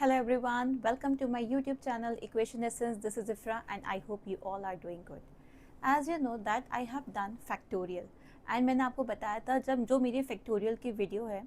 Hello everyone, welcome to my YouTube channel Equation Essence. This is Ifra and I hope you all are doing good. As you know that I have done factorial and मैंने आपको बताया था जब जो मेरी factorial की video है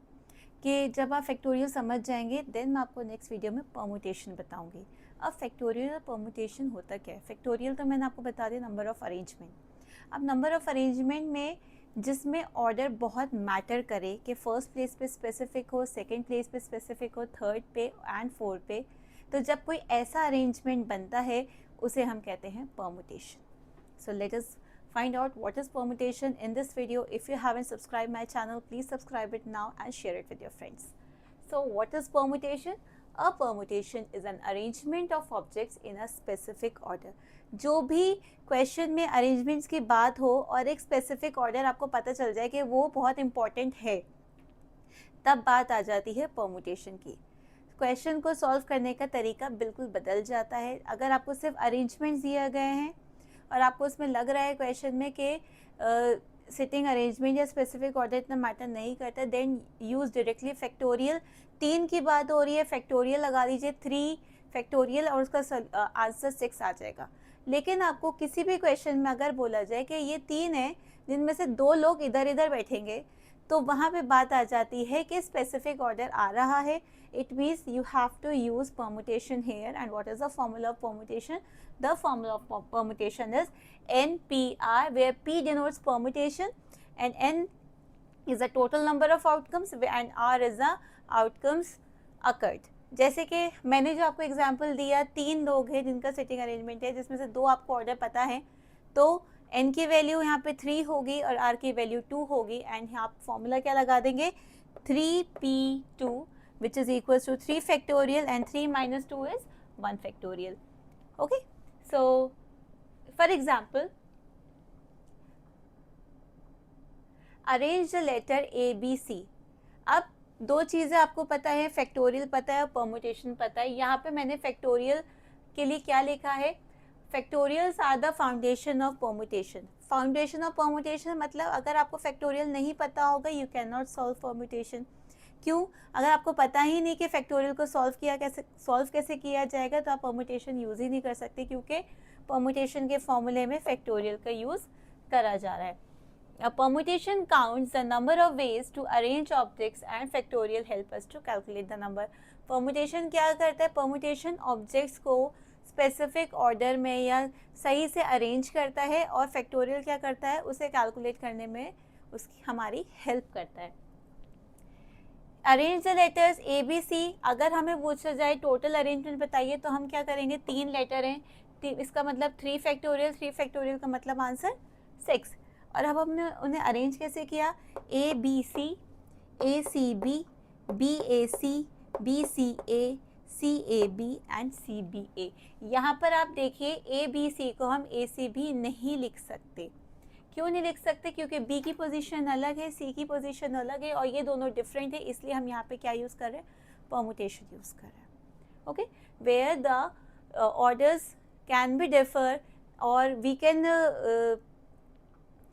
कि जब आप फैक्टोरियल समझ जाएंगे देन मैं आपको नेक्स्ट वीडियो में परमुटेशन बताऊंगी। अब फैक्टोरियल और परमुटेशन होता क्या है? फैक्टोरियल तो मैंने आपको बता दिया नंबर ऑफ़ अरेंजमेंट। अब नंबर ऑफ़ अरेंजमेंट में जिसमें ऑर्डर बहुत मैटर करे कि फ़र्स्ट प्लेस पे स्पेसिफिक हो, सेकंड प्लेस पे स्पेसिफिक हो, थर्ड पे एंड फोर्थ पे, तो जब कोई ऐसा अरेंजमेंट बनता है उसे हम कहते हैं permutation. So let us find out what is permutation in this video. If you haven't subscribed my channel, please subscribe it now and share it with your friends. So what is permutation? A permutation is an arrangement of objects in a specific order. जो भी question में arrangements की बात हो और एक specific order आपको पता चल जाए कि वो बहुत इंपॉर्टेंट है, तब बात आ जाती है परमुटेशन की। क्वेश्चन को सॉल्व करने का तरीका बिल्कुल बदल जाता है। अगर आपको सिर्फ अरेंजमेंट्स दिए गए हैं और आपको उसमें लग रहा है क्वेश्चन में कि सिटिंग अरेंजमेंट या स्पेसिफिक ऑर्डर इतना मैटर नहीं करता, देन यूज़ डायरेक्टली फैक्टोरियल। 3 की बात हो रही है, फैक्टोरियल लगा दीजिए 3 फैक्टोरियल और उसका आंसर 6 आ जाएगा। लेकिन आपको किसी भी क्वेश्चन में अगर बोला जाए कि ये 3 है जिनमें से 2 लोग इधर इधर बैठेंगे, तो वहाँ पे बात आ जाती है कि स्पेसिफिक ऑर्डर आ रहा है। It means you have to use permutation here. And what is the formula of permutation? The formula of permutation is NPR, where P denotes permutation and N is the total number of outcomes and R is the outcomes occurred. जैसे कि मैंने जो आपको example दिया, 3 लोग हैं जिनका sitting arrangement है, जिसमें से 2 आपको ऑर्डर पता है, तो n की वैल्यू यहाँ पे 3 होगी और r की वैल्यू 2 होगी। एंड यहाँ आप फॉर्मूला क्या लगा देंगे? 3p2 which is equals to 3 factorial and 3 minus 2 is 1 factorial. Okay, so for example, arrange the letter A, B, C. अब 2 चीज़ें आपको पता है, फैक्टोरियल पता है और परमुटेशन पता है। यहाँ पे मैंने फैक्टोरियल के लिए क्या लिखा है? Factorials are the foundation of permutation. Foundation of permutation मतलब अगर आपको फैक्टोरियल नहीं पता होगा, you can not solve permutation. क्यों? अगर आपको पता ही नहीं कि फैक्टोरियल को सॉल्व कैसे किया जाएगा, तो आप परमुटेशन यूज़ ही नहीं कर सकते, क्योंकि परमुटेशन के फॉर्मूले में फैक्टोरियल का यूज़ करा जा रहा है। A permutation counts the number of ways to arrange objects and factorial help us to calculate the number. Permutation क्या करता है? Permutation objects को स्पेसिफिक ऑर्डर में या सही से अरेंज करता है और फैक्टोरियल क्या करता है? उसे कैलकुलेट करने में उसकी हमारी हेल्प करता है। Arrange the letters A B C. अगर हमें पूछा जाए टोटल अरेंजमेंट बताइए, तो हम क्या करेंगे? 3 लेटर हैं, इसका मतलब 3 फैक्टोरियल, 3 फैक्टोरियल का मतलब आंसर 6। और अब हमने उन्हें अरेंज कैसे किया? A B C, A C B, B A C, B C A, C A B and C B A. यहाँ पर आप देखिए ए बी सी को हम ए सी बी नहीं लिख सकते। क्यों नहीं लिख सकते? क्योंकि B की पोजीशन अलग है, C की पोजीशन अलग है और ये दोनों डिफरेंट है, इसलिए हम यहाँ पे क्या यूज़ कर रहे हैं? परमुटेशन यूज़ कर रहे हैं। Okay, where the orders can be differ और we can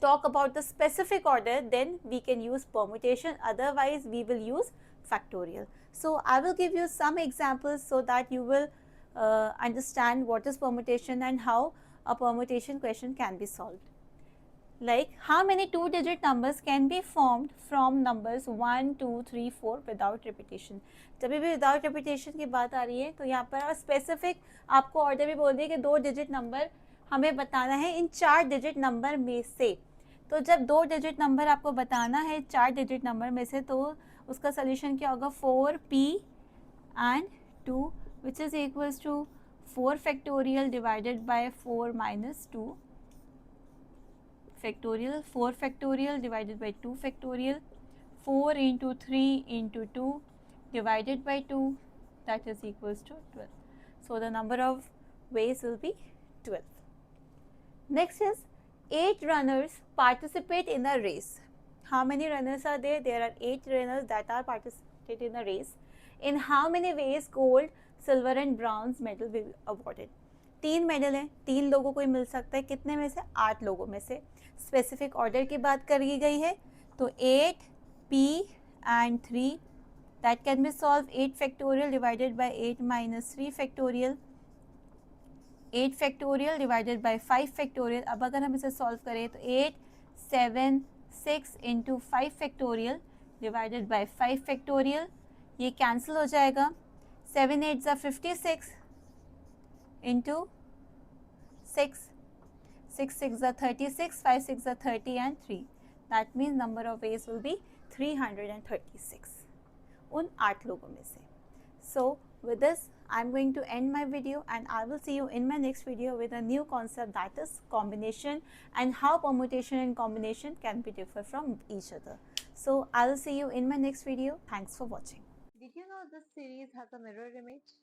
talk about the specific order, then we can use permutation, otherwise we will use factorial. So I will give you some examples so that you will understand what is permutation and how a permutation question can be solved. Like, how many 2-digit numbers can be formed from numbers 1, 2, 3, 4 without repetition? जब भी without repetition की बात आ रही है, तो यहाँ पर specific आपको ऑर्डर भी बोल दिए कि 2 डिजिट नंबर हमें बताना है इन 4 डिजिट नंबर में से। तो जब 2 डिजिट नंबर आपको बताना है 4 डिजिट नंबर में से, तो उसका सोल्यूशन क्या होगा? 4p and 2 which is equals to 4 factorial divided by 4 minus 2 factorial, 4 factorial divided by 2 factorial, 4 into 3 into 2 divided by 2, that is equals to 12. So the number of ways will be 12. Next is 8 runners participate in a race. How many runners are there? There are 8 runners that are participated in a race. In how many ways gold, silver and bronze medal will be awarded? 3 medal हैं, 3 लोगों को ही मिल सकता है। कितने में से? 8 लोगों में से। स्पेसिफिक ऑर्डर की बात करी गई है, तो 8 P and 3 That can be solved 8 factorial divided by 8 minus 3 factorial, 8 factorial divided by 5 factorial. अब अगर हम इसे सॉल्व करें तो 8 7 6 into 5 factorial divided by 5 factorial, ये कैंसिल हो जाएगा. 7 8 are 56 into 6, 6 6 are 36, 5 6 are 30 and 3. That means number of ways will be 336 उन 8 लोगों में से. So with this I'm going to end my video and I will see you in my next video with a new concept, that is combination, and how permutation and combination can be differ from each other. So I will see you in my next video. Thanks for watching. Did you know this series has a mirror image?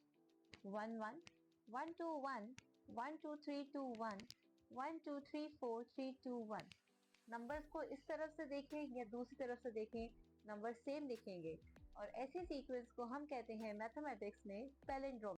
1 1 1 2 1 1 2 3 2 1 1 2 3 4 3 2 1. Numbers को इस तरफ से देखें या दूसरी तरफ से देखें, नंबर सेम दिखेंगे और ऐसे सीक्वेंस को हम कहते हैं मैथमेटिक्स में पैलिंड्रोम.